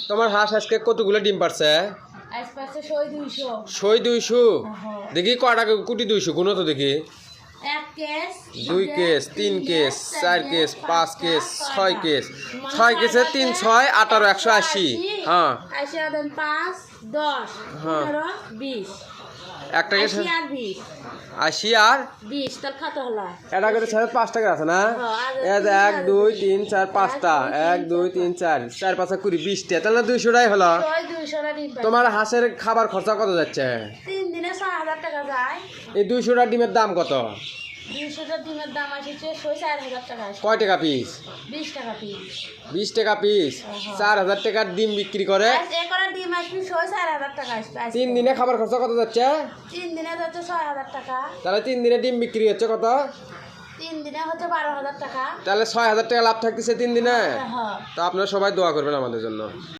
তোমার হাঁস আজকে কতগুলো ডিম পারছে? শই 200। দেখি কয়টা কুটি 200 গুণ তো দেখি। 2 case 3 case 4 case 5 case 6 case 6 কেসে 3 6 18 180। হ্যাঁ 10 একটা কেস 80 আর 20 তার খাতা হলো এটা করে 5 টাকা আছে না? 1 2 3 4 5টা 1 2 3 4 4 5 20 20টা তাহলে 200 টাই হলো। তোমার হাঁসের খাবার খরচা কত যাচ্ছে? 3 দিনে 6000 টাকা যায়। এই 200টা ডিমের দাম কত? 200টা ডিমের দাম আসছে 4000 টাকা। কয় টাকা পিস? 20 টাকা পিস। 20 টাকা পিস। 4000 টাকার ডিম বিক্রি করে। একরা ডিম আসবে 4000 টাকা আসবে। 3 দিনে খাবার খরচা কত যাচ্ছে? 3 দিনে যাচ্ছে 6000 টাকা। তাহলে 3 দিনে ডিম বিক্রি হচ্ছে কত? 3 দিনে হচ্ছে 12000 টাকা। তাহলে 6000 টাকা লাভ থাকতেছে 3 দিনে। হ্যাঁ। তো আপনারা সবাই দোয়া করবেন আমাদের জন্য।